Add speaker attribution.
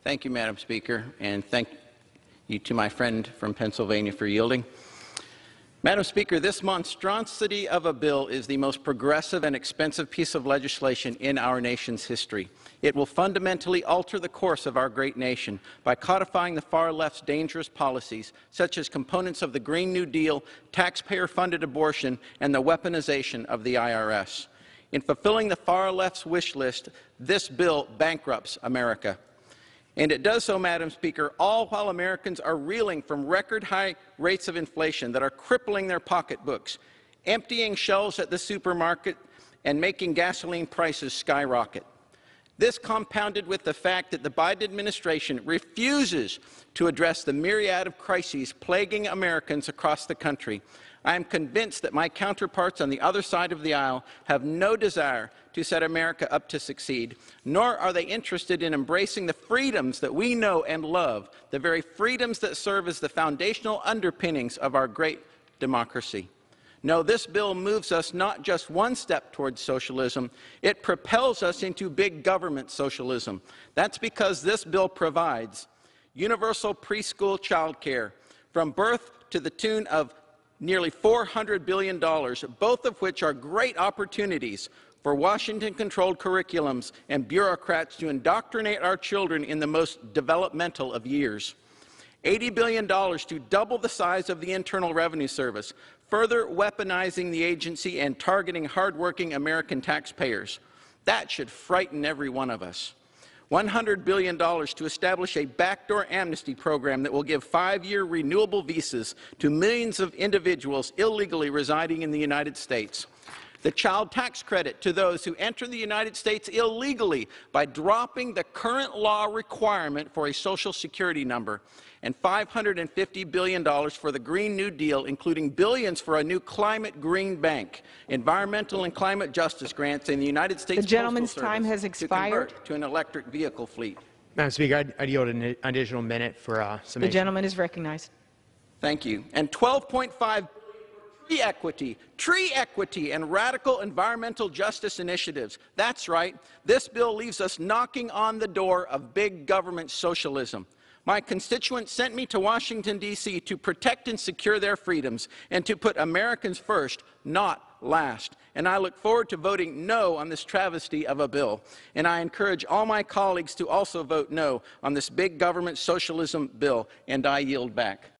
Speaker 1: Thank you, Madam Speaker, and thank you to my friend from Pennsylvania for yielding. Madam Speaker, this monstrosity of a bill is the most progressive and expensive piece of legislation in our nation's history. It will fundamentally alter the course of our great nation by codifying the far left's dangerous policies, such as components of the Green New Deal, taxpayer-funded abortion, and the weaponization of the IRS. In fulfilling the far left's wish list, this bill bankrupts America. And it does so, Madam Speaker, all while Americans are reeling from record-high rates of inflation that are crippling their pocketbooks, emptying shelves at the supermarket, and making gasoline prices skyrocket. This compounded with the fact that the Biden administration refuses to address the myriad of crises plaguing Americans across the country. I am convinced that my counterparts on the other side of the aisle have no desire to set America up to succeed, nor are they interested in embracing the freedoms that we know and love, the very freedoms that serve as the foundational underpinnings of our great democracy. No, this bill moves us not just one step towards socialism, it propels us into big government socialism. That's because this bill provides universal preschool child care from birth to the tune of nearly $400 billion, both of which are great opportunities for Washington-controlled curriculums and bureaucrats to indoctrinate our children in the most developmental of years. $80 billion to double the size of the Internal Revenue Service, further weaponizing the agency and targeting hardworking American taxpayers. That should frighten every one of us. $100 billion to establish a backdoor amnesty program that will give 5-year renewable visas to millions of individuals illegally residing in the United States. The child tax credit to those who enter the United States illegally by dropping the current law requirement for a Social Security number, and $550 billion for the Green New Deal, including billions for a new climate green bank, environmental and climate justice grants in the United States
Speaker 2: The gentleman's
Speaker 1: Postal
Speaker 2: time
Speaker 1: Service
Speaker 2: has expired.
Speaker 1: to convert to an electric vehicle fleet.
Speaker 3: Madam Speaker, I'd yield an additional minute for summation.
Speaker 2: The gentleman is recognized.
Speaker 1: Thank you. And $12.5 tree equity, and radical environmental justice initiatives. That's right. This bill leaves us knocking on the door of big government socialism. My constituents sent me to Washington, D.C. to protect and secure their freedoms and to put Americans first, not last. And I look forward to voting no on this travesty of a bill. And I encourage all my colleagues to also vote no on this big government socialism bill. And I yield back.